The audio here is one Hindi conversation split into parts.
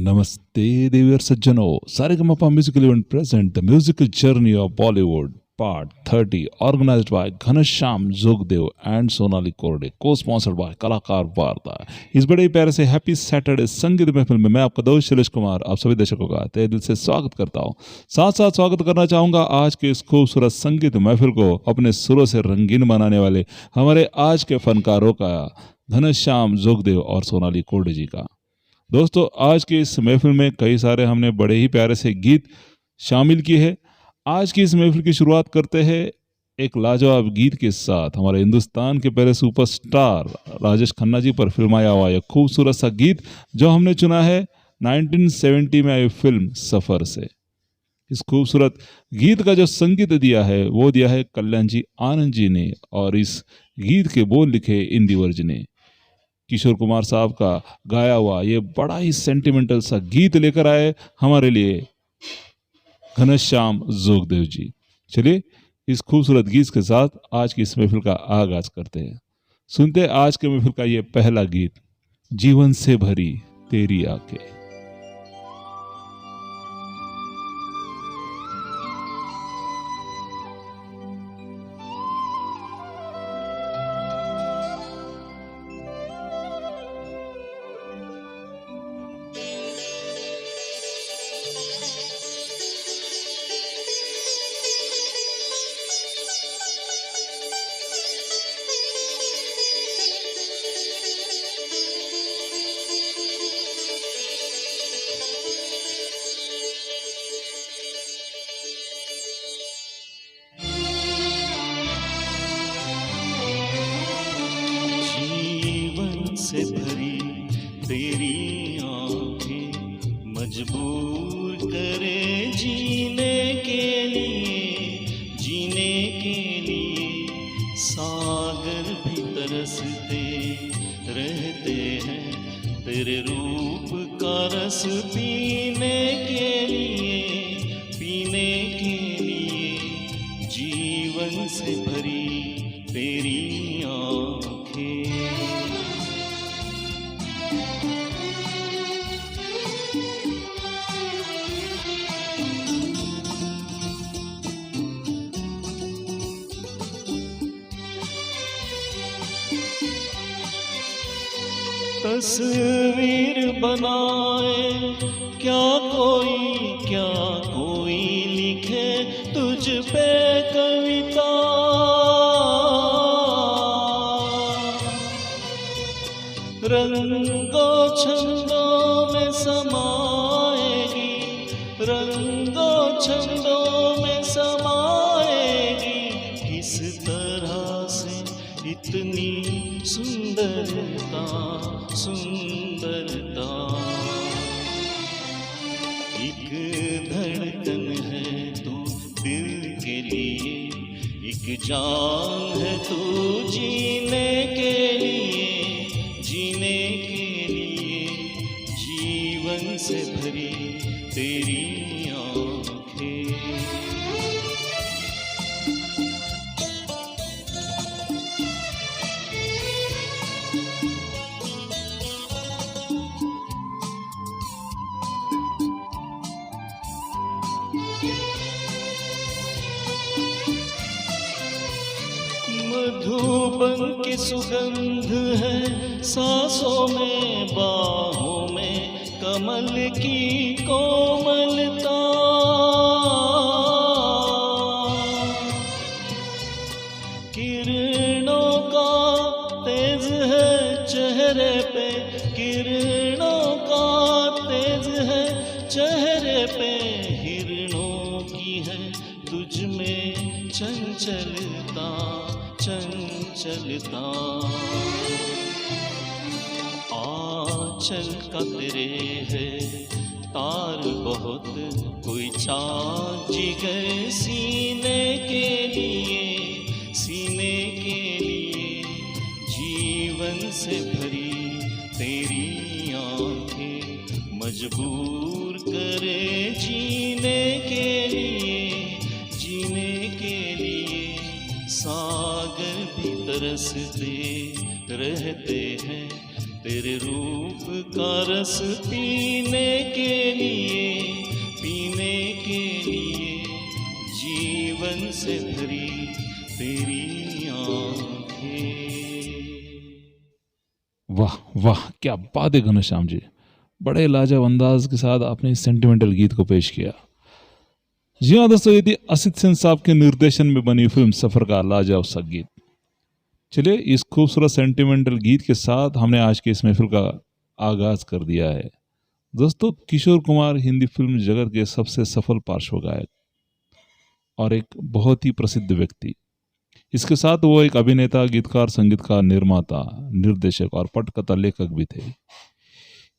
Namaste, dear Sajjano. Saregama Musical Event present the musical journey of Bollywood, Part 30, organized by Ghanashyam Jogdev and Sonali Korde, co-sponsored by कलाकार वार्ता। इस बड़े प्यारे से हैप्पी सैटरडे संगीत महफिल में मैं आपका दोस्त शैलेश कुमार आप सभी दर्शकों का तहे दिल से स्वागत करता हूँ। साथ साथ स्वागत करना चाहूँगा आज के इस खूबसूरत संगीत महफिल को अपने सुरों से रंगीन बनाने वाले हमारे आज के फनकारों का, घनश्याम जोगदेव और सोनाली कोर्डे जी का। दोस्तों, आज के इस महफिल में कई सारे हमने बड़े ही प्यारे से गीत शामिल किए हैं। आज की इस महफिल की शुरुआत करते हैं एक लाजवाब गीत के साथ। हमारे हिंदुस्तान के पहले सुपरस्टार राजेश खन्ना जी पर फिल्माया हुआ यह खूबसूरत सा गीत जो हमने चुना है 1970 में आई फिल्म सफ़र से। इस खूबसूरत गीत का जो संगीत दिया है वो दिया है कल्याण जी आनंद जी ने, और इस गीत के बोल लिखे इंदिवर जी ने। किशोर कुमार साहब का गाया हुआ ये बड़ा ही सेंटिमेंटल सा गीत लेकर आए हमारे लिए घनश्याम जोगदेव जी। चलिए इस खूबसूरत गीत के साथ आज की इस महफिल का आगाज करते हैं। सुनते हैं आज के महफिल का ये पहला गीत, जीवन से भरी तेरी आंखें। से भरी तेरी आंखें मजबूर करे जीने के लिए सागर भी तरसते रहते हैं तेरे रूप का रस पीने के लिए जीवन से भरी तेरी आंखें। तस्वीर बनाए क्या कोई लिखे तुझ पे कविता, रंगों छंदों में समाएगी, रंगों छंदों में समाएगी, किस तरह से इतनी सुंदरता एक धड़कन है तू दिल के लिए, एक जान है तू जीने के लिए जीवन से भरी तेरी आंखें। मधुबन की सुगंध है सांसों में, बाहों में कमल की कोमलता, किरणों का तेज है चेहरे पे, किरणों का तेज है चेहरे पे, हिरणों की है तुझ में चंचलता, आंचल का तेरे है तार बहुत, कोई चाँद जिगर सीने के लिए जीवन से भरी तेरी आंखें मजबूर करे जीने के लिए सागर भी तरसते रहते हैं तेरे रूप का रस पीने के लिए जीवन से भरी तेरी आंखें। वाह वाह, क्या बात है घनश्याम जी, बड़े लाजवाब अंदाज के साथ आपने इस सेंटिमेंटल गीत को पेश किया। जी हाँ दोस्तों, ये थी असित सेन साहब के निर्देशन में बनी फिल्म सफर का लाजवाब सा गीत। चलिए, इस खूबसूरत सेंटिमेंटल गीत के साथ हमने आज के इस महफिल का आगाज कर दिया है। दोस्तों, किशोर कुमार हिंदी फिल्म जगत के सबसे सफल पार्श्व गायक और एक बहुत ही प्रसिद्ध व्यक्ति, इसके साथ वो एक अभिनेता, गीतकार, संगीतकार, निर्माता, निर्देशक और पटकथा लेखक भी थे।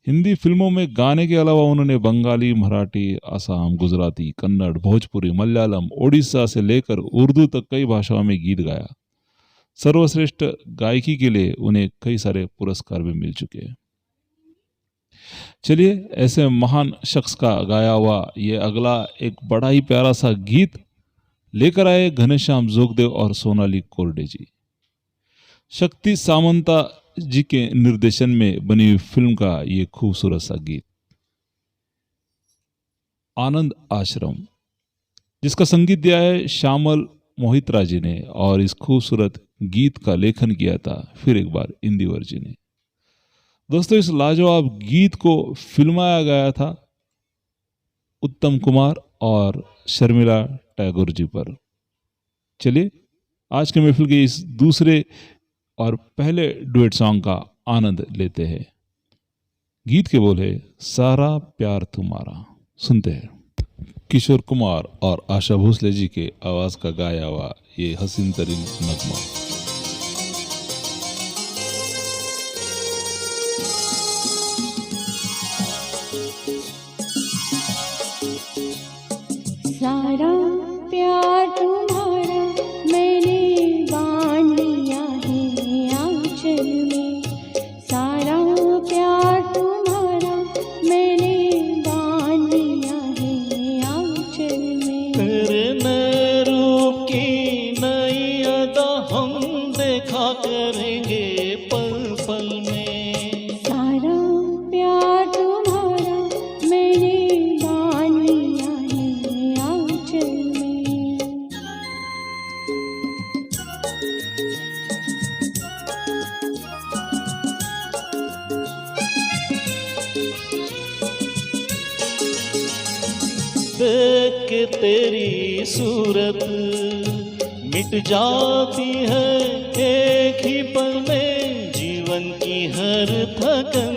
हिंदी फिल्मों में गाने के अलावा उन्होंने बंगाली, मराठी, असम, गुजराती, कन्नड़, भोजपुरी, मलयालम, ओडिशा से लेकर उर्दू तक कई भाषाओं में गीत गाया। सर्वश्रेष्ठ गायकी के लिए उन्हें कई सारे पुरस्कार भी मिल चुके हैं। चलिए, ऐसे महान शख्स का गाया हुआ ये अगला एक बड़ा ही प्यारा सा गीत लेकर आए घनश्याम जोगदेव और सोनाली कोरडे जी। शक्ति सामंता जी के निर्देशन में बनी फिल्म का ये खूबसूरत सा गीत आनंद आश्रम, जिसका संगीत दिया है श्यामल मोहित्रा जी ने, और इस खूबसूरत गीत का लेखन किया था फिर एक बार इंदिवर जी ने। दोस्तों, इस लाजवाब गीत को फिल्माया गया था उत्तम कुमार और शर्मिला टैगोर जी पर। चलिए, आज के महफिल के इस दूसरे और पहले डुएट सॉन्ग का आनंद लेते हैं। गीत के बोल है सारा प्यार तुम्हारा। सुनते हैं किशोर कुमार और आशा भोसले जी के आवाज का गाया हुआ ये हसीन तरीन नगमा। सारा प्यार तुम्हारा मैंने बांध लिया है आंचल में, सारा प्यार तुम्हारा मैंने बांध लिया है आंचल में। तेरे नए रूप की नई अदा हम देखा करेंगे पल पल में। सारा प्यार तुम्हारा मैंने बांध लिया है आंचल में। देख के तेरी सूरत मिट जाती है एक ही पल में जीवन की हर थकन।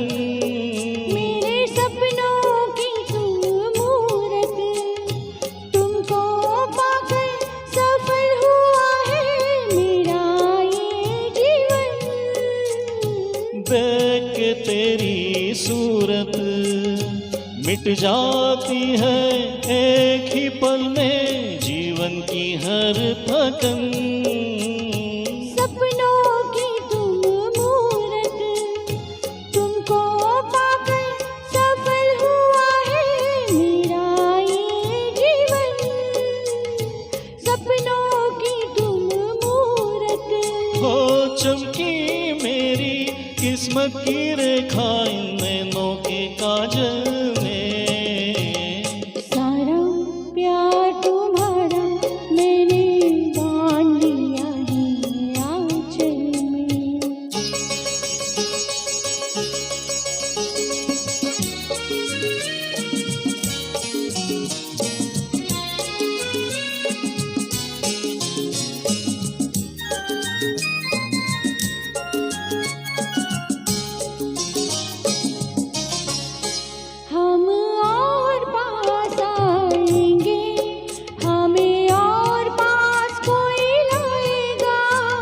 मेरे सपनों की तुम मूरत, तुमको पाकर सफल हुआ है मेरा ये जीवन। देख के तेरी सूरत मिट जाती है एक ही पल में जीवन की हर थकन। सपनों की तुम मूरत, तुमको पाकर सफल हुआ है मेरा ये जीवन। सपनों की तुम मूरत, हो चमकी मेरी किस्मत की रेखा इन नैनों के काजल में। सारा प्यार तुम्हारा मैंने बांध लिया है आंचल में। हम और पास आएंगे, हमें और पास कोई लाएगा।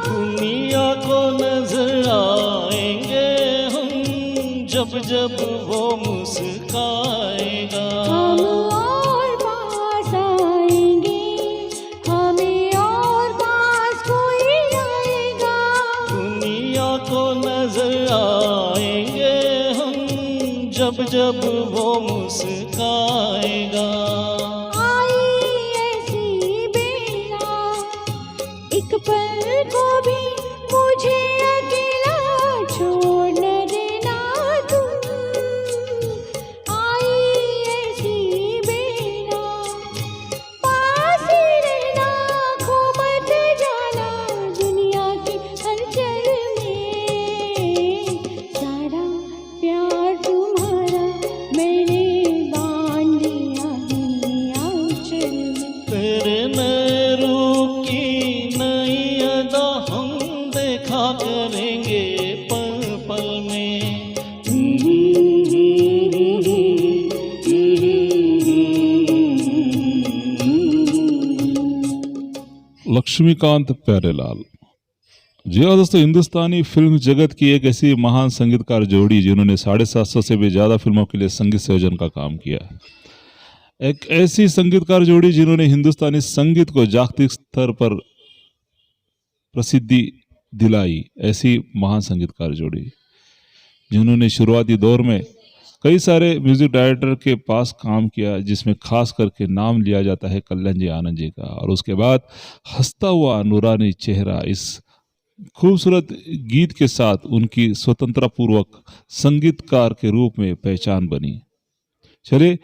दुनिया को नजर आएंगे हम जब जब वो मुस्काएगा। हम और पास आएंगे, हमें और पास कोई लाएगा। दुनिया को नजर आएंगे हम जब जब वो मुस्काएगा। आई ऐसी बेला, एक पल को भी मुझे अकेला छोड़ न देना। लक्ष्मीकांत प्यारेलाल। जी हाँ दोस्तों, हिंदुस्तानी फिल्म जगत की एक ऐसी महान संगीतकार जोड़ी जिन्होंने 750 से भी ज़्यादा फिल्मों के लिए संगीत संयोजन का काम किया। एक ऐसी संगीतकार जोड़ी जिन्होंने हिंदुस्तानी संगीत को जागतिक स्तर पर प्रसिद्धि दिलाई। ऐसी महान संगीतकार जोड़ी जिन्होंने शुरुआती दौर में कई सारे म्यूजिक डायरेक्टर के पास काम किया, जिसमें खास करके नाम लिया जाता है कल्याण जी आनंद जी का। और उसके बाद हंसता हुआ नूरानी चेहरा इस खूबसूरत गीत के साथ उनकी स्वतंत्रता पूर्वक संगीतकार के रूप में पहचान बनी। चलिए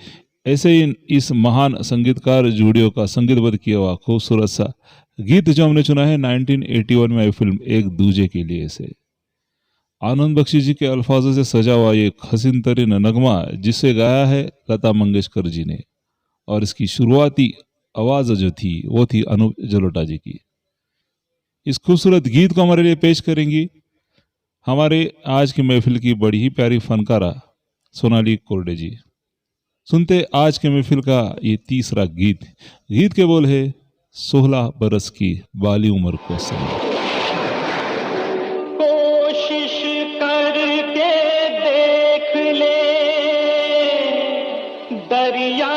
ऐसे ही इस महान संगीतकार जोड़ियों का संगीतबद्ध किया हुआ खूबसूरत सा गीत जो हमने चुना है 1981 में आई फिल्म एक दूजे के लिए से आनंद बख्शी जी के अल्फाजों से सजा हुआ ये हसीन तरीन नगमा, जिसे गाया है लता मंगेशकर जी ने। और इसकी शुरुआती आवाज़ जो थी वो थी अनूप जलोटा जी की। इस खूबसूरत गीत को हमारे लिए पेश करेंगी हमारे आज की महफिल की बड़ी ही प्यारी फनकारा सोनाली कोरडे जी। सुनते आज के महफिल का ये तीसरा गीत। गीत के बोल है 16 बरस की बाली उम्र को समा। कोशिश करके देख ले दरिया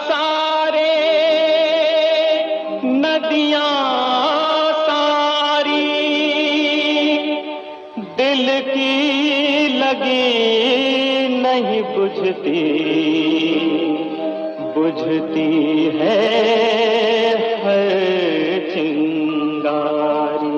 सारे नदियां सारी, दिल की लगी नहीं बुझती, बुझती है हर चिंगारी।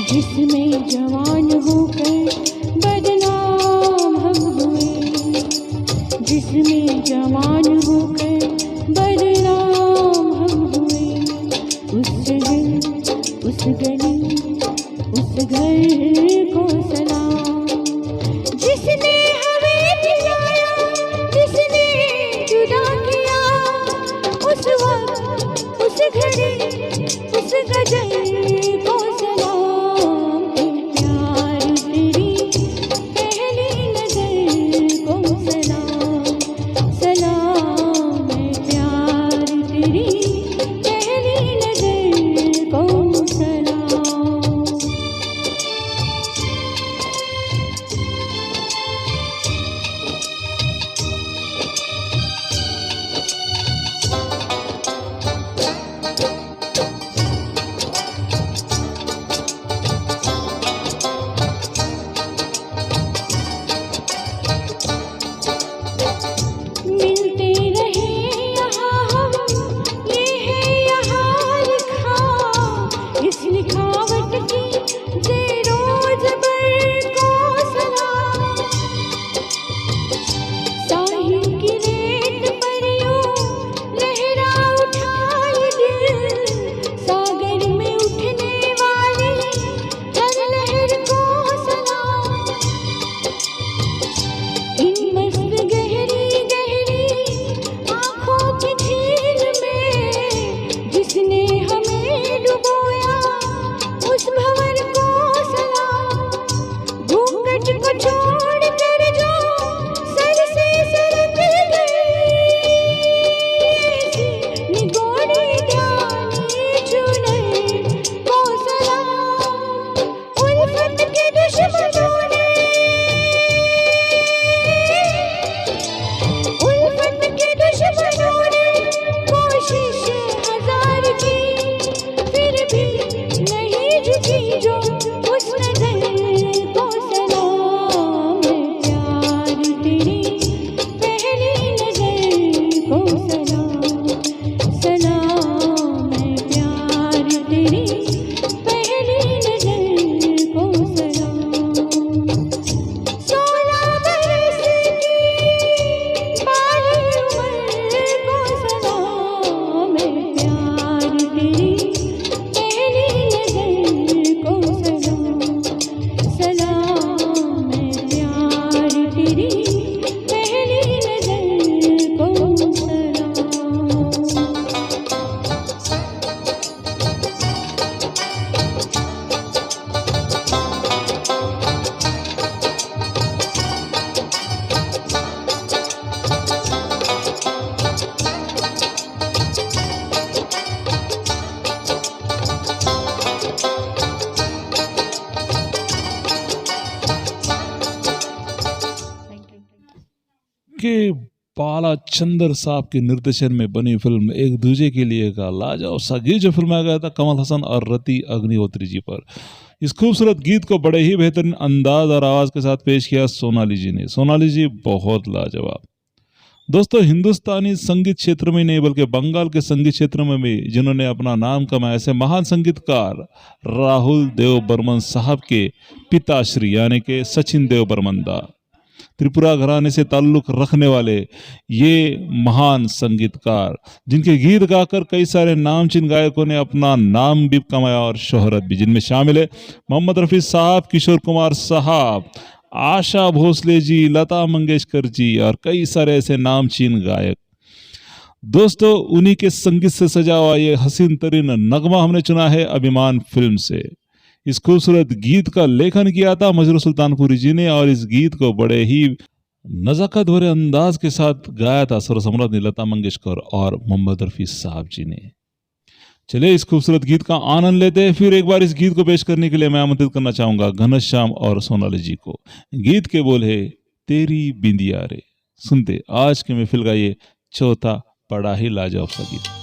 जिसमें जवान होकर बदनाम हम हुए, जिसमें जवान होकर बदनाम हम हुए, उस दिन उस गली उस घर को सलाम। जिसने हमें पिलाया, जिसने जुदा किया, उस वक्त उस घड़ी उस गजल को सलाम। प्यार तेरी पहली नजर को सलाम, सलाम है प्यार तेरी पहली नजर को सलाम। के बालाचंदर साहब के निर्देशन में बनी फिल्म एक दूजे के लिए का लाजवाब सा गीत जो फिल्माया गया था कमल हसन और रति अग्निहोत्री जी पर। इस खूबसूरत गीत को बड़े ही बेहतरीन अंदाज और आवाज के साथ पेश किया सोनाली जी ने। सोनाली जी बहुत लाजवाब। दोस्तों, हिंदुस्तानी संगीत क्षेत्र में नहीं बल्कि बंगाल के संगीत क्षेत्र में भी जिन्होंने अपना नाम कमाया, ऐसे महान संगीतकार राहुल देव बर्मन साहब के पिताश्री यानी के सचिन देव बर्मन दा, त्रिपुरा घराने से ताल्लुक रखने वाले ये महान संगीतकार जिनके गीत गाकर कई सारे नामचीन गायकों ने अपना नाम भी कमाया और शोहरत भी, जिनमें शामिल है मोहम्मद रफ़ी साहब, किशोर कुमार साहब, आशा भोसले जी, लता मंगेशकर जी और कई सारे ऐसे नामचीन गायक। दोस्तों, उन्हीं के संगीत से सजा हुआ ये हसीन तरीन नगमा हमने चुना है अभिमान फिल्म से। इस खूबसूरत गीत का लेखन किया था मजरू सुल्तानपुरी जी ने और इस गीत को बड़े ही नजाकत भरे अंदाज के साथ गाया था सरसम्राट लता मंगेशकर और मोहम्मद रफ़ी साहब जी ने। चलिए इस खूबसूरत गीत का आनंद लेते हैं। फिर एक बार इस गीत को पेश करने के लिए मैं आमंत्रित करना चाहूंगा घनश्याम और सोनाली जी को। गीत के बोल है तेरी बिंदिया रे। सुनते आज के महफिल का ये चौथा बड़ा ही लाजवाब सा गीत।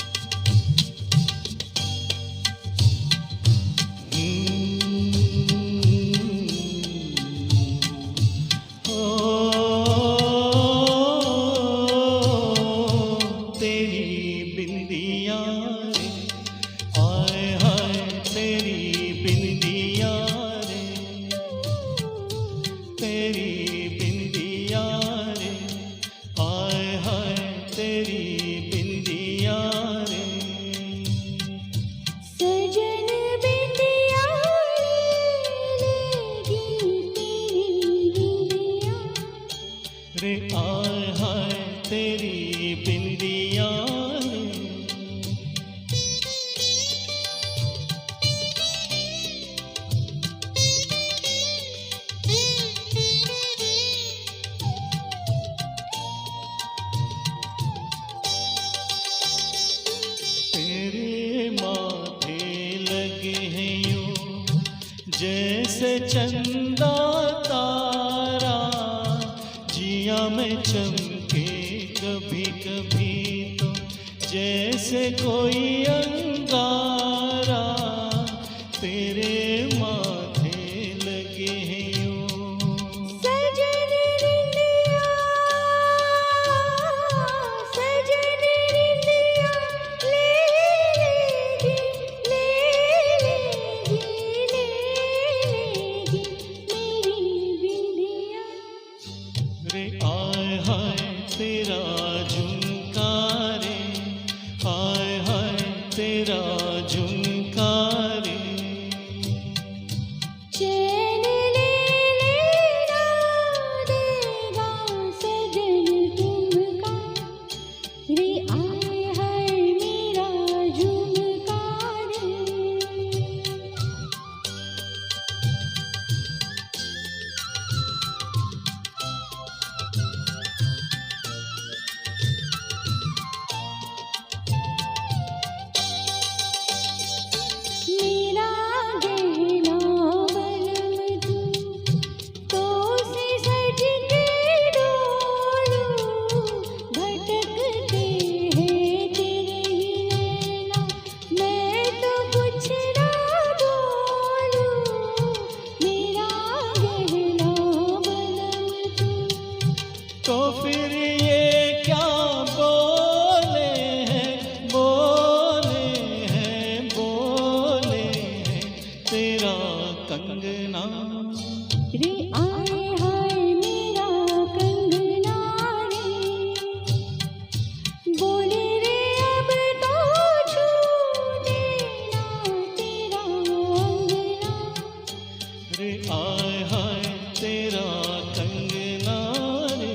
जैसे चंदा तारा जिया में चमके कभी कभी तो जैसे कोई अंगारा तेरे माथे लगे हैं यूं। सजन निंदिया ले लेगी मेरी बिंदिया। रे आय हाय तेरा झुमका रे, हाय हाय तेरा झुमका रे। चैन ले लेना देगा सजन तुमका। रे आए हाय मेरा झुमका रे। मेरा गहना बलम तू तो से सज के डोलू। भटकते हैं तेरे ही नैना मैं तो कुछ ना बोलूं। मेरा गहना बलम तू तो फिर ये क्या बोले हैं, बोले हैं, बोले हैं तेरा कंगना। रे आए हाय मेरा कंगना रे। बोले रे अब तो छू देना तेरा अंगना। रे आय हाय तेरा कंगना रे।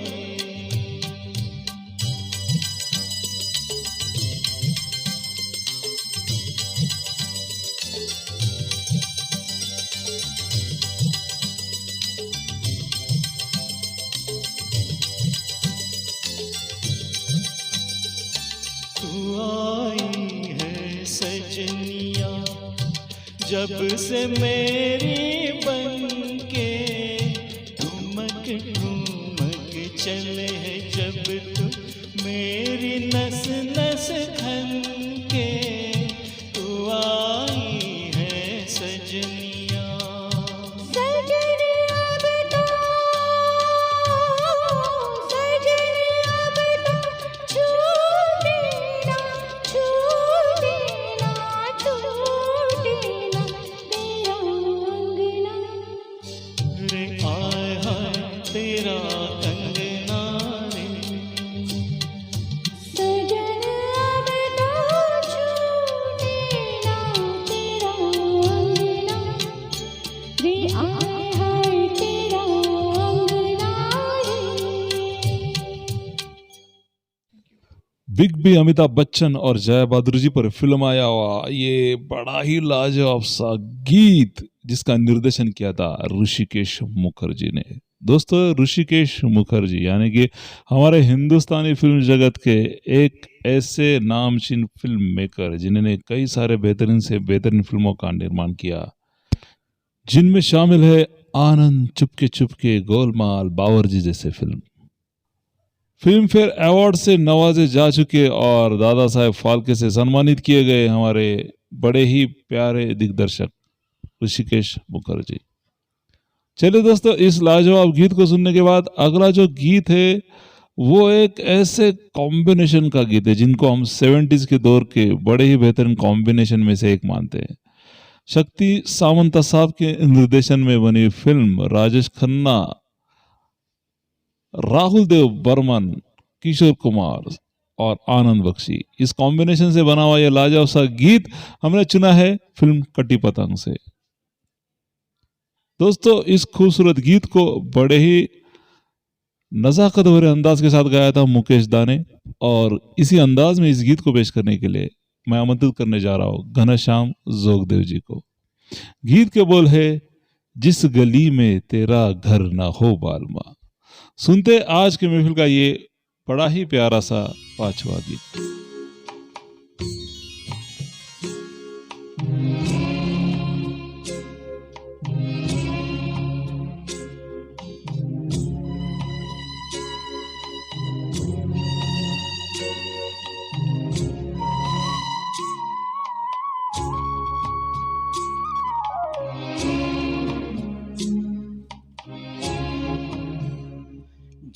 तू आई है सजनिया जब से मेरी बनके ठुमक ठुमक चले जब तू मेरी नस नस खन के, तू आई है सजनिया। सजन अब तो छूटे ना छूटे ना छूटे ना तेरा अंगना। रे आय हाय तेरा कंगना रे, सजन अब तो छूटे ना तेरा अंगना। रे आए हाय तेरा अंगना रे। बिग बी अमिताभ बच्चन और जया बहादुर जी पर फिल्म आया हुआ ये बड़ा ही लाजवाब सा गीत जिसका निर्देशन किया था ऋषिकेश मुखर्जी ने। दोस्तों, ऋषिकेश मुखर्जी यानी कि हमारे हिंदुस्तानी फिल्म जगत के एक ऐसे नामचीन फिल्म मेकर जिन्होंने कई सारे बेहतरीन से बेहतरीन फिल्मों का निर्माण किया, जिनमें शामिल है आनंद, चुपके चुपके, गोलमाल, बावर्ची जैसे फिल्म। फिल्म फेयर अवार्ड से नवाजे जा चुके और दादा साहेब फाल्के से सम्मानित किए गए हमारे बड़े ही प्यारे दिग्दर्शक ऋषिकेश मुखर्जी। चलिए दोस्तों, इस लाजवाब गीत को सुनने के बाद अगला जो गीत है वो एक ऐसे कॉम्बिनेशन का गीत है जिनको हम 70s के दौर के बड़े ही बेहतरीन कॉम्बिनेशन में से एक मानते हैं। शक्ति सामंता साहब के निर्देशन में बनी फिल्म, राजेश खन्ना, राहुल देव बर्मन, किशोर कुमार और आनंद बख्शी, इस कॉम्बिनेशन से बना हुआ यह लाजवाब सा गीत हमने चुना है फिल्म कटी पतंग से। दोस्तों, इस खूबसूरत गीत को बड़े ही नजाकत भरे अंदाज के साथ गाया था मुकेश दा ने, और इसी अंदाज में इस गीत को पेश करने के लिए मैं आमंत्रित करने जा रहा हूं घनश्याम जोगदेव जी को। गीत के बोल है, जिस गली में तेरा घर ना हो बालमा। सुनते आज के महफिल का ये बड़ा ही प्यारा सा पांचवा गीत।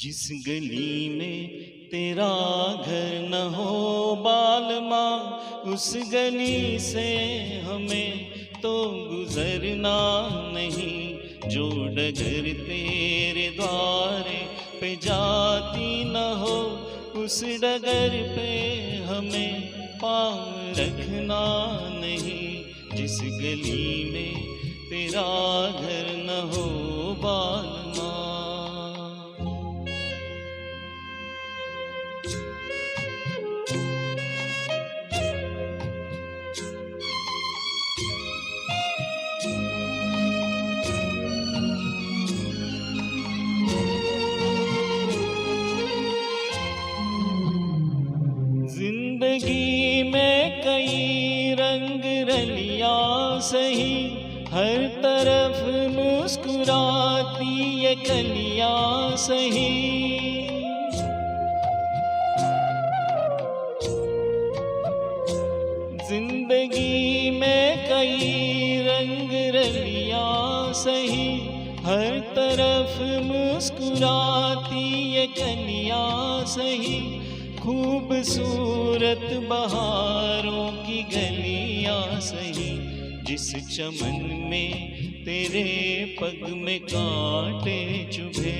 जिस गली में तेरा घर न हो बालमा, उस गली से हमें तो गुजरना नहीं। जो डगर तेरे द्वारे पे जाती न हो, उस डगर पे हमें पाँव रखना नहीं। जिस गली में तेरा घर न हो बालमा। जिंदगी में कई रंग रलिया सही, हर तरफ मुस्कुराती ये कलियां सही। जिंदगी में कई रंग रलिया सही, हर तरफ मुस्कुराती ये कलियां सही। खूबसूरत बहारों की गलियां सही, जिस चमन में तेरे पग में कांटे चुभे।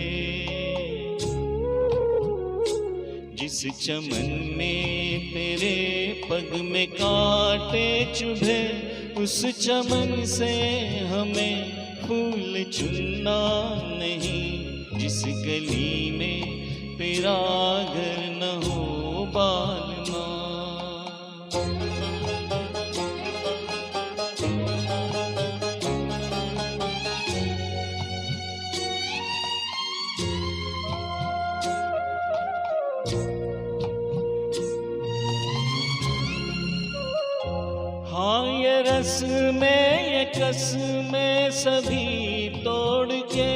जिस चमन में तेरे पग में कांटे चुभे, उस चमन से हमें फूल चुनना नहीं। जिस गली में तेरा घर न हो बालमा। हाँ, ये रस में ये कस में सभी तोड़ के,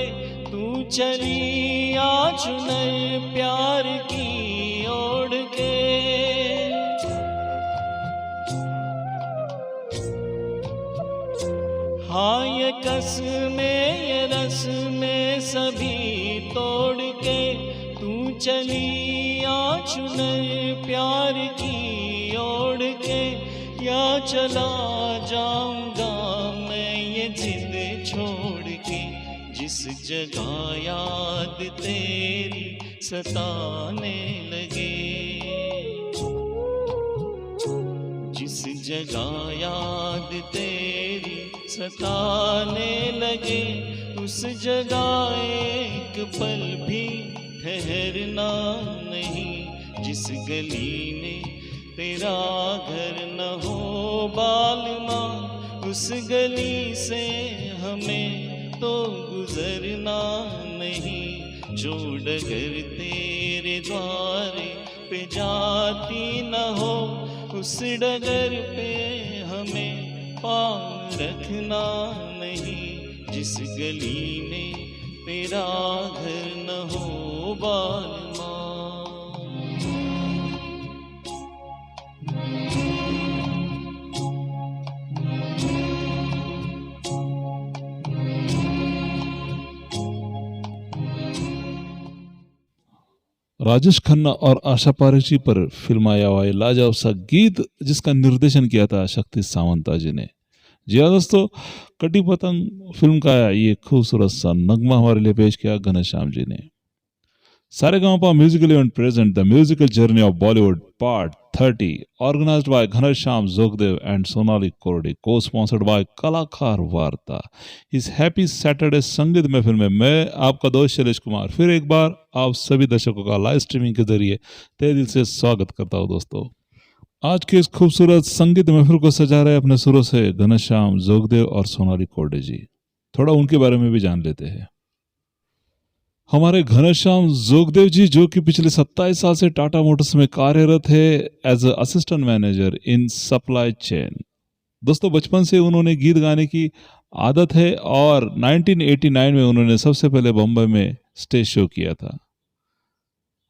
तू चली आ चुनर प्यार की ओढ़ के। हाँ ये कस में ये रस में सभी तोड़ के, तू चली आ चुनर प्यार की ओढ़ के। या चला जाऊंगा मैं ये जिद छोड़ के, जिस जगह याद तेरी सताने लगे। जिस जगह याद तेरी सताने लगे, उस जगह एक पल भी ठहरना नहीं। जिस गली में तेरा घर न हो बालमा, उस गली से हमें तो गुजरना नहीं। जो डगर तेरे द्वारे पे जाती न हो, उस डगर पे हमें पाँव रखना नहीं। जिस गली में तेरा घर न हो बालमा। राजेश खन्ना और आशा पारेखी पर फिल्माया हुआ लाजवाब सा गीत जिसका निर्देशन किया था शक्ति सावंता जी ने। जी हाँ दोस्तों, कटी पतंग फिल्म का ये खूबसूरत सा नगमा हमारे लिए पेश किया घनश्याम जी ने। Saregamapa musical event present the musical journey of Bollywood part 30 organised by Ghanshyam Jogdev and Sonali Korde, को स्पॉन्सर्ड बाय कलाकार वार्ता। इस हैप्पी सैटरडे संगीत महफिल में मैं आपका दोस्त शैलेश कुमार फिर एक बार आप सभी दर्शकों का लाइव स्ट्रीमिंग के जरिए तहे दिल से स्वागत करता हूँ। दोस्तों, आज के इस खूबसूरत संगीत महफिल को सजा रहे अपने सुरों से घनश्याम जोगदेव और सोनाली कोरडे जी। थोड़ा उनके बारे में भी जान लेते हैं। हमारे घनश्याम जोगदेव जी, जो कि पिछले 27 साल से टाटा मोटर्स में कार्यरत है as assistant manager in supply chain. दोस्तों, बचपन से उन्होंने गीत गाने की आदत है और 1989 में उन्होंने सबसे पहले बम्बई में स्टेज शो किया था।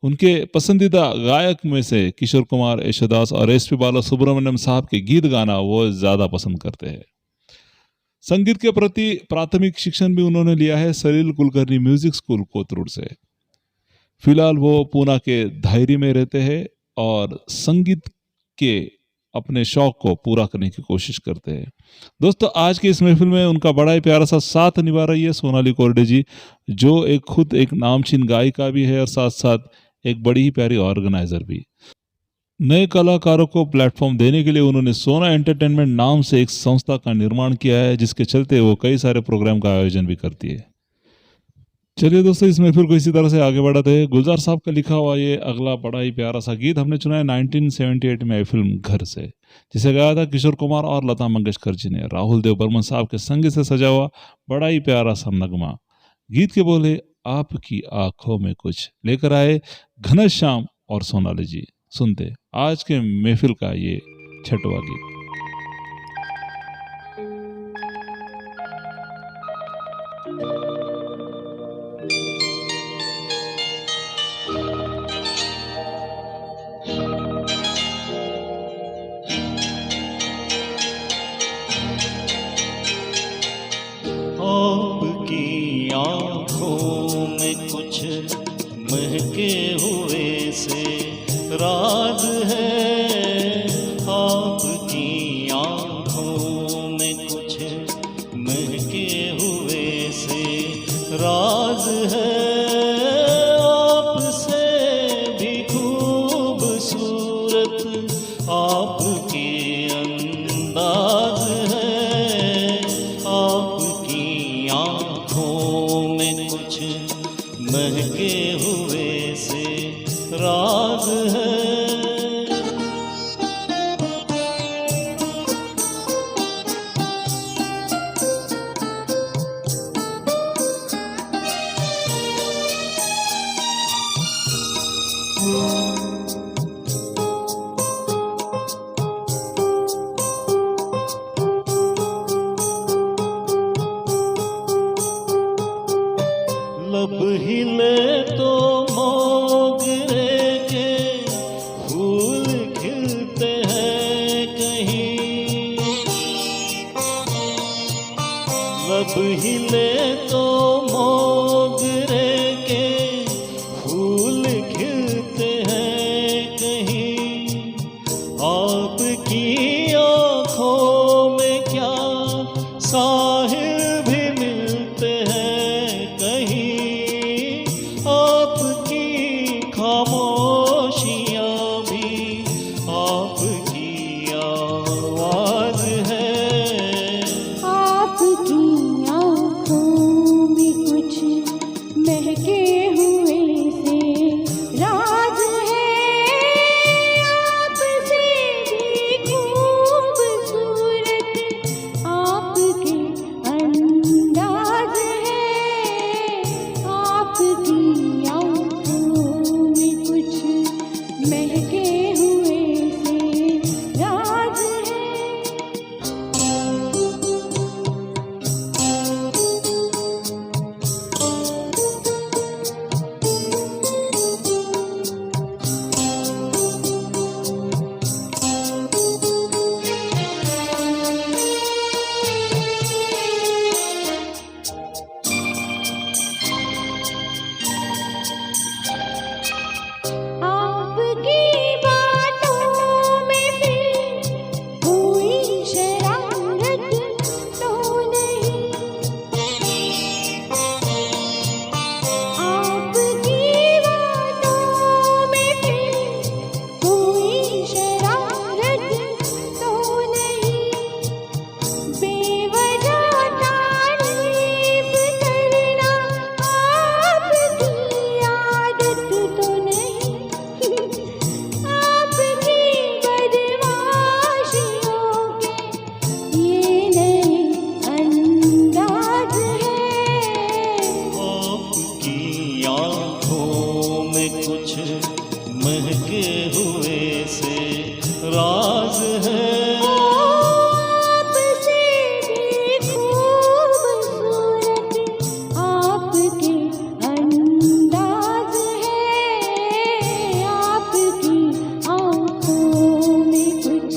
उनके पसंदीदा गायक में से किशोर कुमार, यशोदास और एसपी बालासुब्रमण्यम साहब के गीत गाना वो ज़्यादा पसंद करते हैं। संगीत के प्रति प्राथमिक शिक्षण भी उन्होंने लिया है सलील कुलकर्णी म्यूजिक स्कूल कोथरूड से। फिलहाल वो पूना के धायरी में रहते हैं और संगीत के अपने शौक को पूरा करने की कोशिश करते हैं। दोस्तों, आज के इस महफिल में उनका बड़ा ही प्यारा सा साथ निभा रही है सोनाली कोरडे जी, जो खुद एक नामचीन गायिका भी है और साथ साथ एक बड़ी ही प्यारी ऑर्गेनाइजर भी। नए कलाकारों को प्लेटफॉर्म देने के लिए उन्होंने सोना एंटरटेनमेंट नाम से एक संस्था का निर्माण किया है, जिसके चलते वो कई सारे प्रोग्राम का आयोजन भी करती है। चलिए दोस्तों, इस महफिल को इसी तरह से आगे बढ़ाते हैं। गुलजार साहब का लिखा हुआ ये अगला बड़ा ही प्यारा सा गीत हमने चुना है 1978 में फिल्म घर से, जिसे गाया था किशोर कुमार और लता मंगेशकर जी ने। राहुल देव बर्मन साहब के संगीत से सजा हुआ बड़ा ही प्यारा सा नगमा। गीत के बोले आपकी आंखों में कुछ, लेकर आए घनश्याम और सोनाली जी। सुनते आज के महफिल का ये छठवां गीत। आपकी आंखों में कुछ महके हुए से राज है। आपकी आंखों में कुछ महके हुए से राज है। आपसे भी खूबसूरत आपके अंदाज है। आपकी आंखों में कुछ महके हुए से राज है। लब हिले तो मोगरे के फूल खिलते हैं कहीं, लब हिले तो मोगरे के फूल खिलते हैं कहीं। आपकी आँखों में क्या साहिल भी मिलते हैं कहीं, आपकी खामोशियाँ भी आपकी आवाज़ है। आपकी आँखों में कुछ महके हुए से राज है, आपसे भी खूबसूरत आपके अंदाज है। आपकी आँखों में कुछ महके हुए से राज है। आपकी बातों में फिर कोई शरारत तो नहीं, आपकी बातों में फिर कोई शरारत तो नहीं। बेवजह तारीफ करना आपकी आदत तो नहीं, आपकी बदमाशियों के ये नए अंदाज है। आपकी आँखों में कुछ महके हुए से राज है। आपसे भी खूबसूरत आपके अंदाज है। आपकी आँखों में कुछ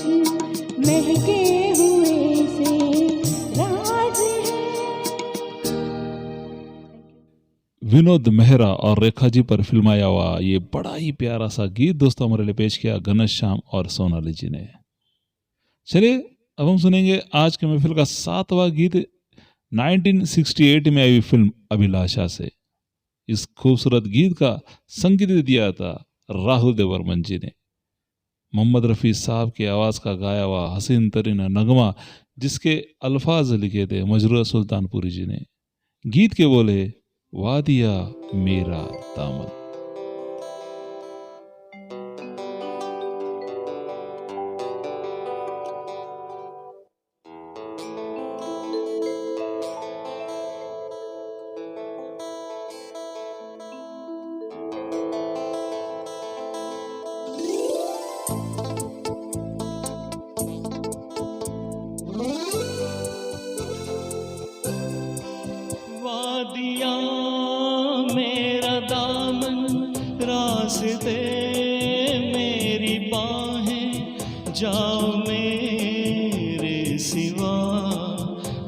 महके हुए से राज है। विनोद मेहरा और रेखा जी पर फिल्माया हुआ ये बड़ा ही प्यारा सा गीत दोस्तों हमारे लिए पेश किया घनश्याम और सोनाली जी ने। चलिए अब हम सुनेंगे आज के महफिल का 7वां गीत 1968 में आई फिल्म अभिलाषा से। इस खूबसूरत गीत का संगीत दिया था राहुल देवर्मन जी ने। मोहम्मद रफ़ी साहब की आवाज़ का गाया हुआ हसीन तरीन नगमा जिसके अल्फाज लिखे थे मजरूह सुल्तानपुरी जी ने। गीत के बोले वादिया मेरा दामन। वादिया मेरा दामन रास्ते मेरी बाहें, जाओ मेरे सिवा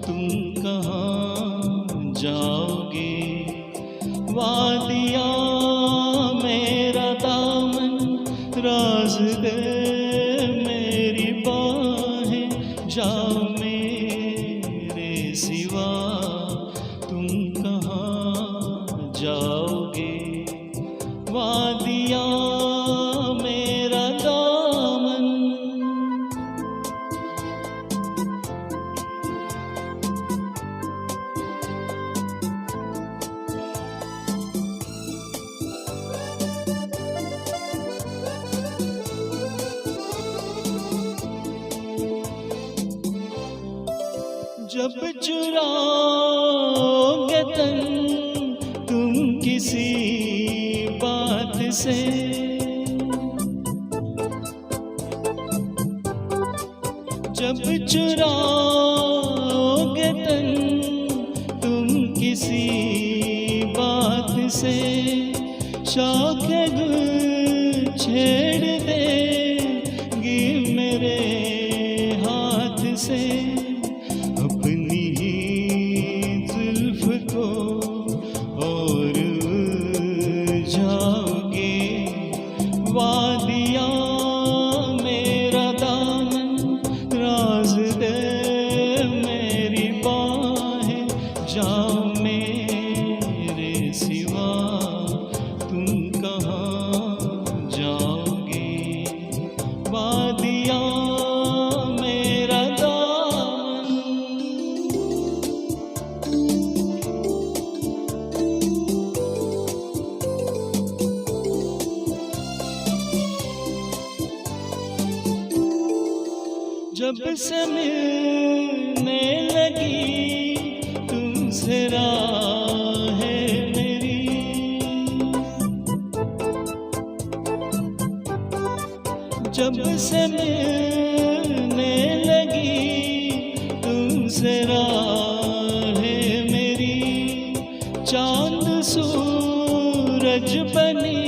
तुम कहाँ जाओगे। वादिया मेरा दामन रास्ते मेरी बाहें, जाओ मेरे सिवा तुम कहाँ जाओगे। वादिया मेरा दामन। जब चुराओगे तन तुम किसी बात से, जब चुराओगे तन तुम किसी बात से शौक़ गुल छेड़ देगी मेरे हाथ से अपनी ही जुल्फ को और जाओगे वादियाँ मेरा दामन राज दे मेरी बाहें जाओ मेरे सिवा तुम कहाँ जाओगे वादियाँ मेरा दामन। जब से मिलने लगी तुमसे राहें मेरी, जब से मिलने लगी तुमसे राहें मेरी, चांद सूरज बनी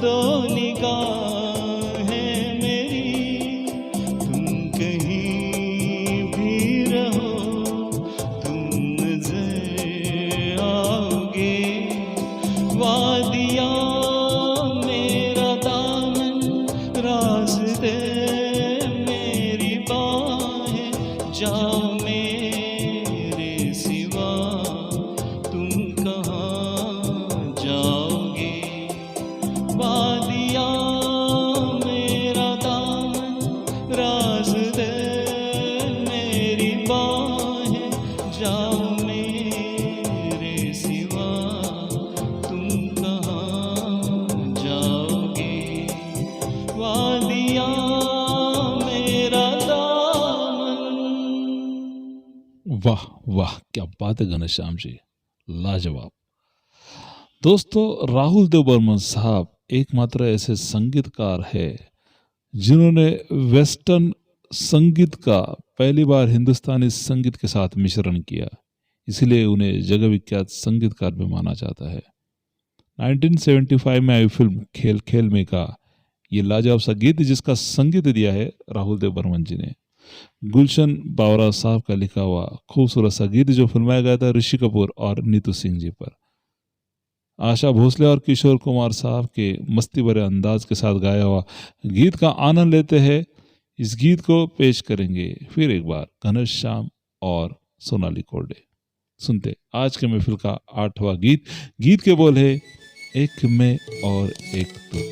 दो निगाहें मेरी, तुम कहीं भी रहो तुम नजर आओगे वादियाँ मेरा दामन राज दे मेरी बाहें जाओ मेरे सिवा तुम कहाँ जाओगे वादियाँ मेरा दामन राज दे मेरी बाहें जाओ मेरे सिवा तुम कहाँ जाओगे वादियाँ मेरा दामन। वाह वाह, क्या बात है घनश्याम जी, लाजवाब। दोस्तों, राहुल देव बर्मन साहब एकमात्र ऐसे संगीतकार है जिन्होंने वेस्टर्न संगीत का पहली बार हिंदुस्तानी संगीत के साथ मिश्रण किया, इसलिए उन्हें जगह विख्यात संगीतकार भी माना जाता है। 1975 में आई फिल्म खेल खेल में का ये लाजवाब सा गीत जिसका संगीत दिया है राहुल देव बर्मन जी ने, गुलशन बावरा साहब का लिखा हुआ खूबसूरत सा गीत जो फिल्माया गया था ऋषि कपूर और नीतू सिंह जी पर। आशा भोसले और किशोर कुमार साहब के मस्ती भरे अंदाज के साथ गाया हुआ गीत का आनंद लेते हैं। इस गीत को पेश करेंगे फिर एक बार घनश्याम और सोनाली कोरडे। सुनते आज के महफिल का 8वां गीत। गीत के बोल है एक मैं और एक तू।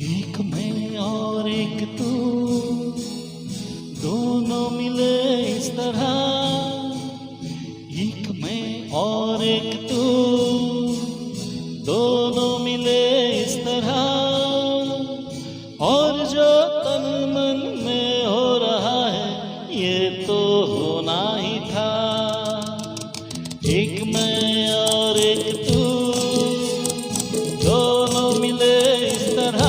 एक मैं और एक तू दोनों मिले इस तरह, एक मैं और एक तू दोनों मिले इस तरह, और जो तन मन में हो रहा है ये तो होना ही था। एक मैं और एक तू दोनों मिले इस तरह,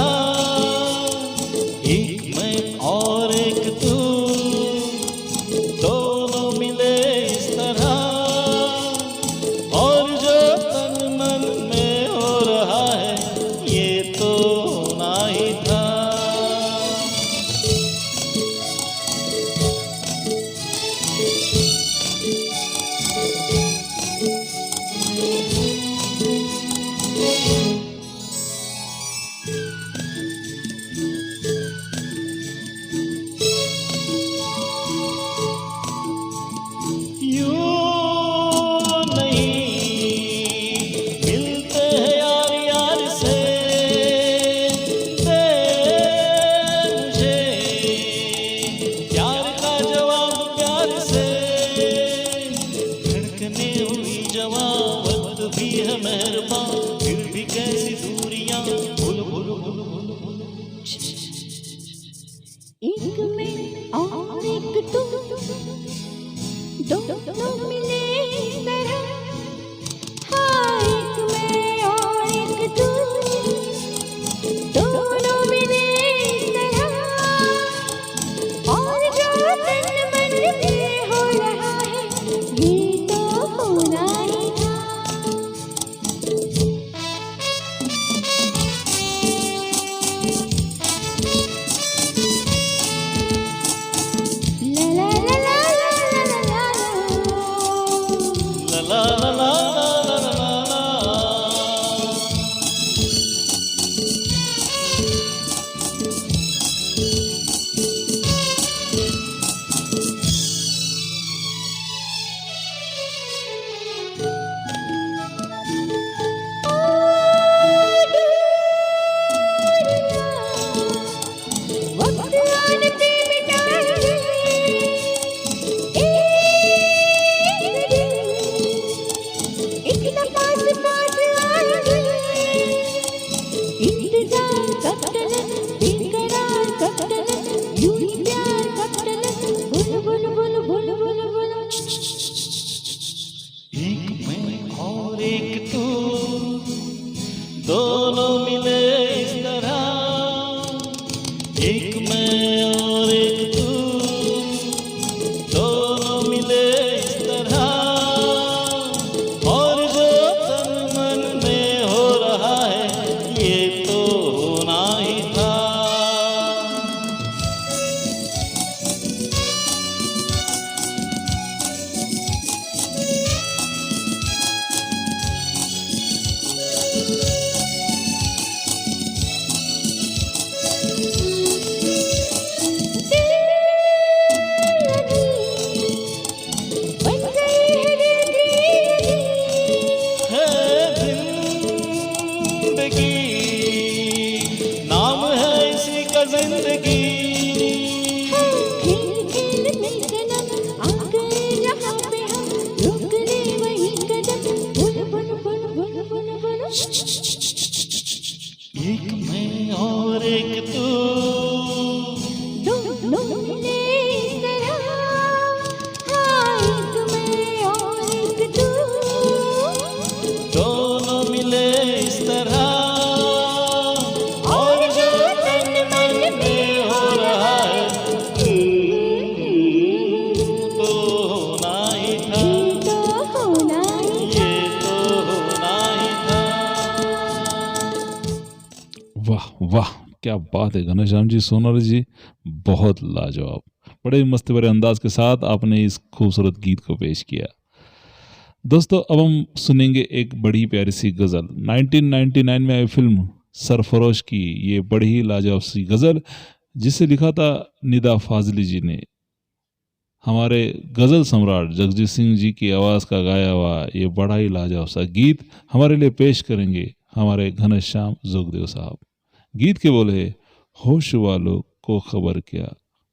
एक मैं और एक तू दोनों मिले इस तरह, और जो तन मन में हो रहा है ये तो होना ही था। एक मैं और एक तू दोनों मिले इस तरह, हाँ एक मैं और एक एक मैं और एक तू, दोनों मिले इस तरह, हाँ एक मैं और एक तू, दोनों मिले इस तरह, और जो तन मन में हो रहा है तो होना ही था, तो होना ही ये तो होना ही था। वाह वाह, क्या बात है घनश्याम जी, सोनाली जी, बहुत लाजवाब। बड़े ही मस्त भरे अंदाज के साथ आपने इस खूबसूरत गीत को पेश किया। दोस्तों अब हम सुनेंगे एक बड़ी प्यारी सी गज़ल। 1999 में आई फिल्म सरफरोश की ये बड़ी ही लाजवाब सी गज़ल, जिसे लिखा था निदा फाजली जी ने। हमारे गज़ल सम्राट जगजीत सिंह जी की आवाज़ का गाया हुआ ये बड़ा ही लाजवाब सा गीत हमारे लिए पेश करेंगे हमारे घनश्याम जोगदेव साहब। गीत के बोले हैं, होश वालों को खबर क्या,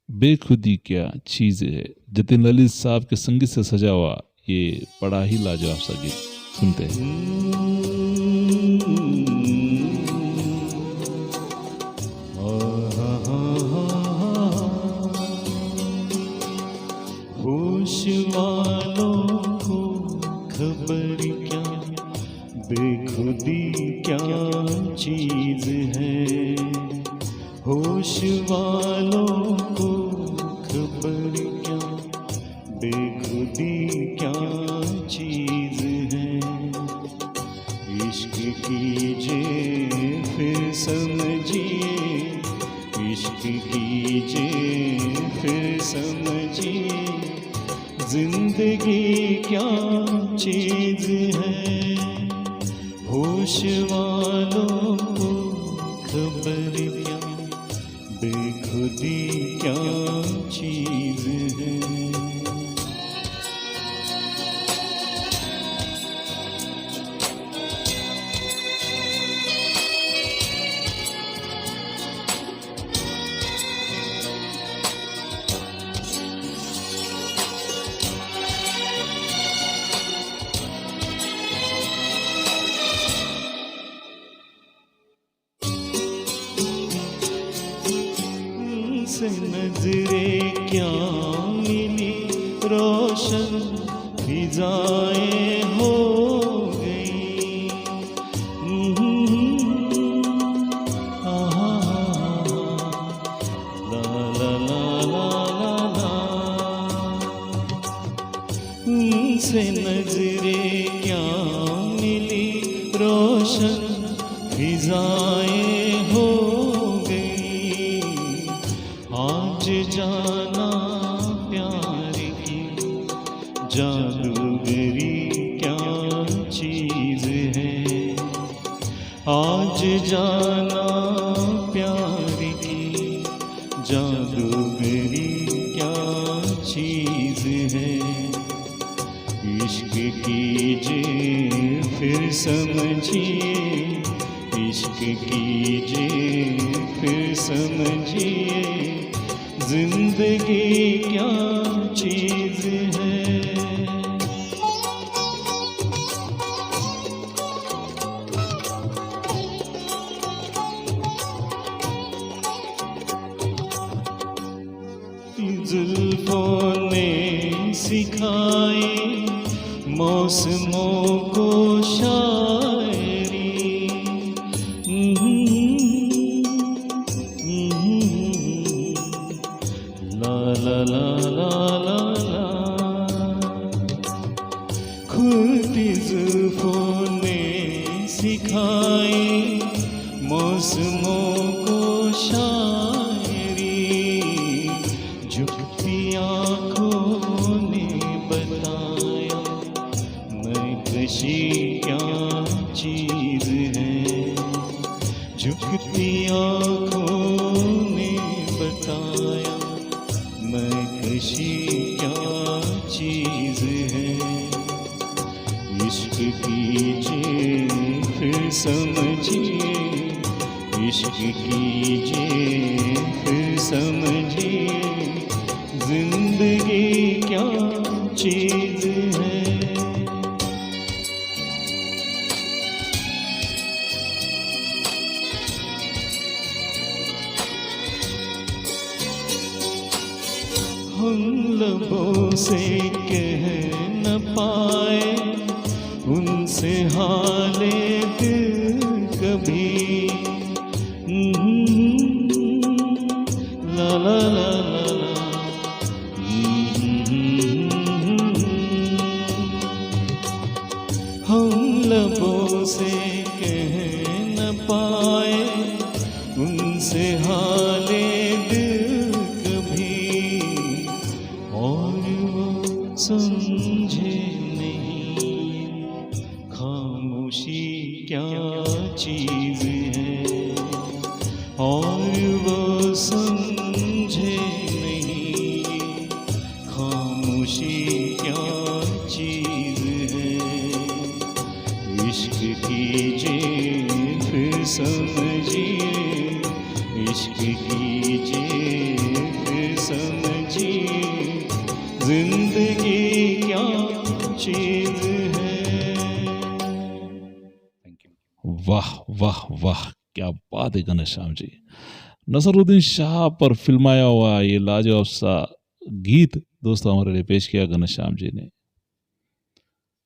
बेखुदी क्या चीज़ है। जतिन ललित साहब के संगीत से सजा हुआ ये बड़ा ही लाजवाब सा गीत सुनते हैं। होश वालों को खबर क्या, बेखुदी क्या चीज है। होश वालों को खबर क्या, बेखुदी क्या चीज है। इश्क कीजिए फिर समझिए, इश्क कीजिए फिर समझिए, जिंदगी क्या चीज है। होश वालों को खबर क्या, बेखुदी क्या चीज है। से नजरे क्या मिली रोशन फिजाएं हो गई। आहा, ला ला ला ला ला ला। से नजरे क्या मिली रोशन फिजाएं हो गई। आज जाना प्यार की जादूगरी क्या चीज है। आज जाना प्यार की जादूगरी क्या चीज है। इश्क कीजिए फिर समझिए, इश्क कीजिए फिर समझिए, जिंदगी क्या चीज है। जुल्फों ने सिखाई मौसमों को शायरी। ला ला ला ला ला ला। खुलती जुल्फों ने सिखाई मौसमों को शायरी। झुकती आँखों ने बताया नैकशी क्या चीज है। झुकती आँखों ने बताया नैकशी क्या चीज है। इश्क कीजिए फिर समझिए, इश्क कीजिए फिर समझिए, जिंदगी क्या चीज है। लबों से कह न पाए उनसे हाले दिल कभी। ला ला ला ला ला। हम लबों से कह न पाए उनसे हाले दिल कभी, और वो समझे नहीं खामोशी क्या चीज है, और वो समझे नहीं खामोशी क्या चीज है। इश्क कीजिए फिर समझिए, इश्क कीजिए फिर समझिए जिंदगी क्या चीज है। Thank you. वाह वाह वाह, क्या बात है घनश्याम जी। नसरुद्दीन शाह पर फिल्माया हुआ ये लाजवाब सा गीत दोस्तों हमारे लिए पेश किया घनश्याम जी ने।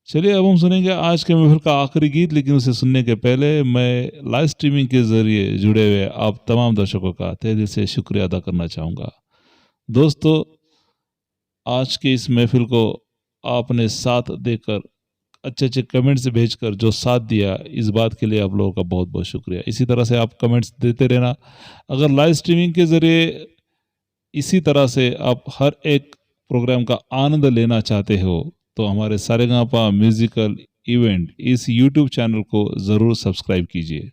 चलिए अब हम सुनेंगे आज के महफिल का आखिरी गीत, लेकिन उसे सुनने के पहले मैं लाइव स्ट्रीमिंग के जरिए जुड़े हुए आप तमाम दर्शकों का तहे दिल से शुक्रिया अदा करना चाहूँगा। दोस्तों आज के इस महफिल को आपने साथ देकर अच्छे अच्छे कमेंट्स भेजकर जो साथ दिया, इस बात के लिए आप लोगों का बहुत बहुत शुक्रिया। इसी तरह से आप कमेंट्स देते रहना। अगर लाइव स्ट्रीमिंग के ज़रिए इसी तरह से आप हर एक प्रोग्राम का आनंद लेना चाहते हो तो हमारे सारेगामापा म्यूजिकल इवेंट इस यूट्यूब चैनल को ज़रूर सब्सक्राइब कीजिए।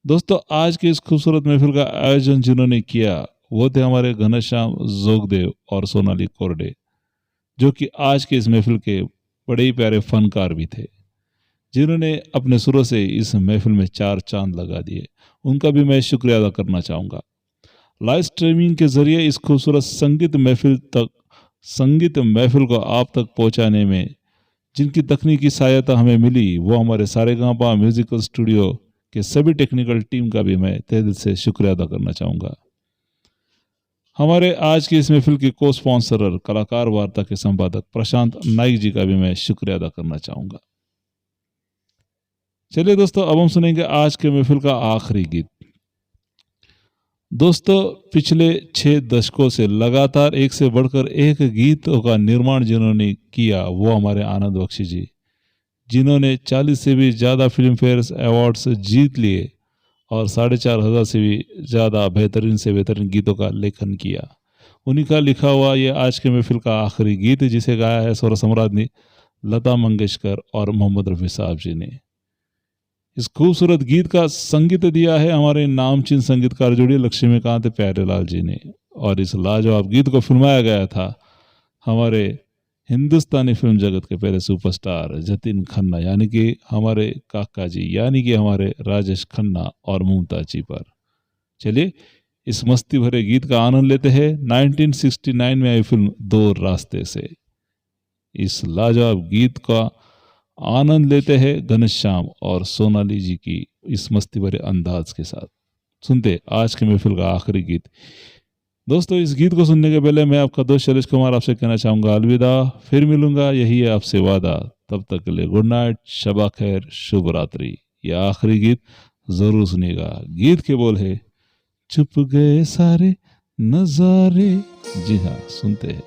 दोस्तों आज के इस खूबसूरत महफिल का आयोजन जिन्होंने किया वो थे हमारे घनश्याम जोगदेव और सोनाली कोरडे, जो कि आज के इस महफिल के बड़े ही प्यारे फनकार भी थे, जिन्होंने अपने सुरों से इस महफिल में चार चांद लगा दिए। उनका भी मैं शुक्रिया अदा करना चाहूँगा। लाइव स्ट्रीमिंग के ज़रिए इस खूबसूरत संगीत महफिल को आप तक पहुँचाने में जिनकी तकनीकी सहायता हमें मिली वो हमारे सारेगामापा म्यूजिकल स्टूडियो के सभी टेक्निकल टीम का भी मैं तहे दिल से शुक्रिया अदा करना चाहूँगा। हमारे आज की इस महफिल के को स्पॉन्सरर कलाकार वार्ता के संपादक प्रशांत नाइक जी का भी मैं शुक्रिया अदा करना चाहूँगा। चलिए दोस्तों अब हम सुनेंगे आज के महफिल का आखिरी गीत। दोस्तों पिछले 6 दशकों से लगातार एक से बढ़कर एक गीतों का निर्माण जिन्होंने किया वो हमारे आनंद बख्शी जी, जिन्होंने 40 से भी ज़्यादा फिल्म फेयर अवार्ड्स जीत लिए और 4,500 से भी ज़्यादा बेहतरीन से बेहतरीन गीतों का लेखन किया। उन्हीं का लिखा हुआ ये आज के महफिल का आखिरी गीत जिसे गाया है स्वर सम्राज्ञी लता मंगेशकर और मोहम्मद रफ़ी साहब जी ने। इस खूबसूरत गीत का संगीत दिया है हमारे नामचीन संगीतकार जोड़ी लक्ष्मीकांत प्यारेलाल जी ने, और इस लाजवाब गीत को फिल्माया गया था हमारे हिंदुस्तानी फिल्म जगत के पहले सुपरस्टार जतिन खन्ना यानी कि हमारे काका जी यानी कि हमारे राजेश खन्ना और मुमताज जी पर। चलिए इस मस्ती भरे गीत का आनंद लेते हैं 1969 में आई फिल्म दो रास्ते से। इस लाजवाब गीत का आनंद लेते हैं घनश्याम और सोनाली जी की इस मस्ती भरे अंदाज के साथ। सुनते आज के महफिल का आखिरी गीत। दोस्तों इस गीत को सुनने के पहले मैं आपका दोस्त शैलेश कुमार आपसे कहना चाहूँगा अलविदा, फिर मिलूंगा यही है आपसे वादा। तब तक के लिए गुड नाइट, शबा खैर, शुभ रात्रि। यह आखिरी गीत जरूर सुनिएगा। गीत के बोल है छुप गए सारे नजारे। जी हाँ सुनते हैं।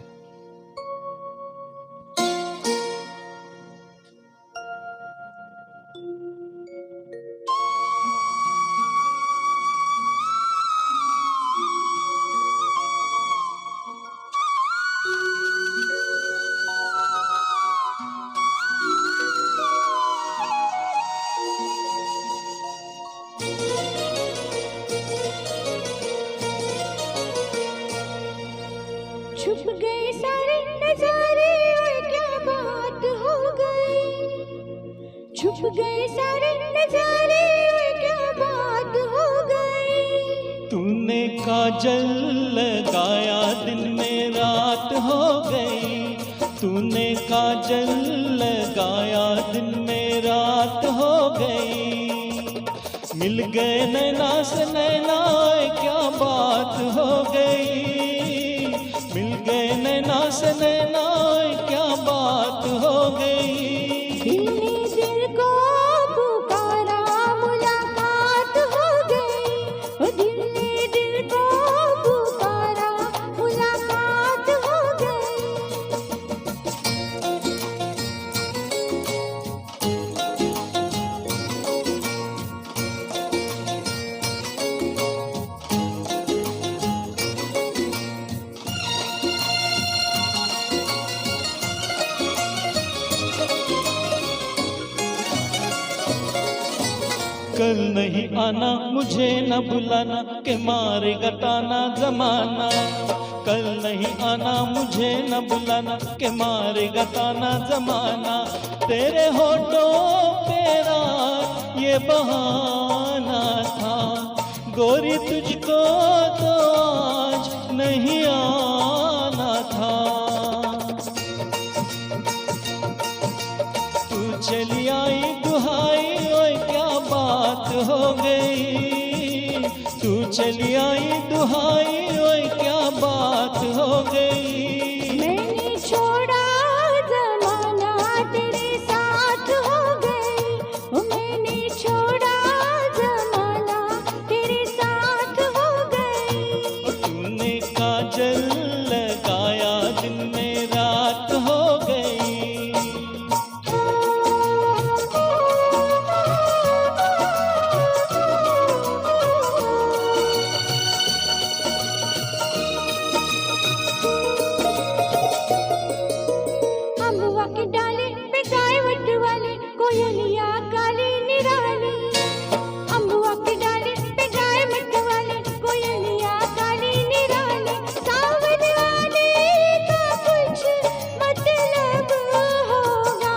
छुप गए सारे नजारे और क्या बात हो गई, छुप गए सारे नजारे और क्या बात हो गई। तूने काजल लगाया दिन में रात हो गई, तूने काजल लगाया दिन में रात हो गई। मिल गए नैना से नैना क्या बात हो गई, मिल गए नैना से नैना क्या बात हो गई। दिल ने दिल को पुकारा मुलाकात हो गई, ओ दिल ने दिल को पुकारा मुलाकात हो गई। कल नहीं आना मुझे न बुलाना के मारेगा ताना जमाना। कल नहीं आना मुझे न बुलाना के मारेगा ताना जमाना। तेरे होठों पे रात ये बहाना था, गोरी तुझको तो आज नहीं आना था। तू चली आई दुहाई ओए क्या बात हो गई। तू चली आई दुहाई ओए क्या बात हो गई। मैंने छोड़ा जमाना तेरे साथ हो गई, ओ मैंने छोड़ा जमाना तेरे साथ हो गई। और तूने काजल लगाया दिन में रात हो गई। अम्बुआ के डाले पे गाय वट वाले कोयलिया काली निराली। अम्बुआ के डाले पे गाय वट वाले कोयलिया काली निराली। सावन आने का कुछ मतलब होगा,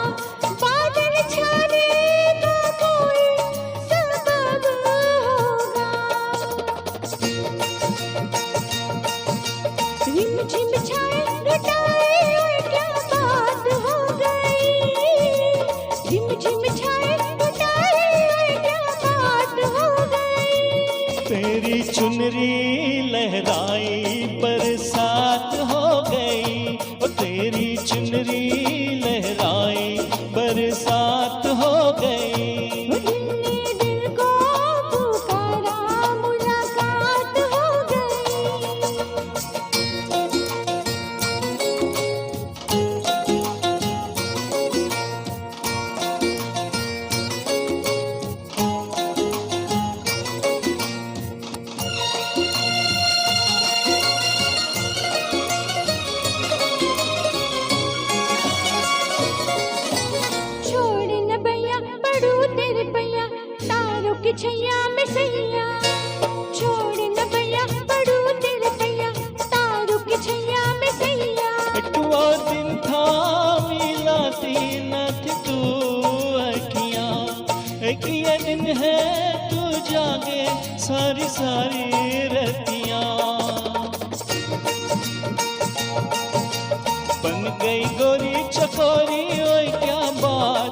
बादल छाने का कोई सबब होगा। रिम झिम छाए घटाए ओए क्या बात हो गई। रिम झिम छाए घटाए ओए क्या बात हो गई। तेरी चुनरी लहराई बरसात हो गई। ओ तेरी चुनरी लहराई बरसात हो गई। ओ दिल ने दिल को पुकारा मुलाकात हो गई। छोड़ न भैया पड़ू तेरे पैया तारों की छैया में सैया। छोड़ न भैया पड़ू तेरे पैया तारों की छैया में सैया। एक वो दिन था मिलाती न थी तू अखियां। एक ये दिन है तू जागे सारी सारी रतियां। बन गई गोरी चकोरी ओए क्या बात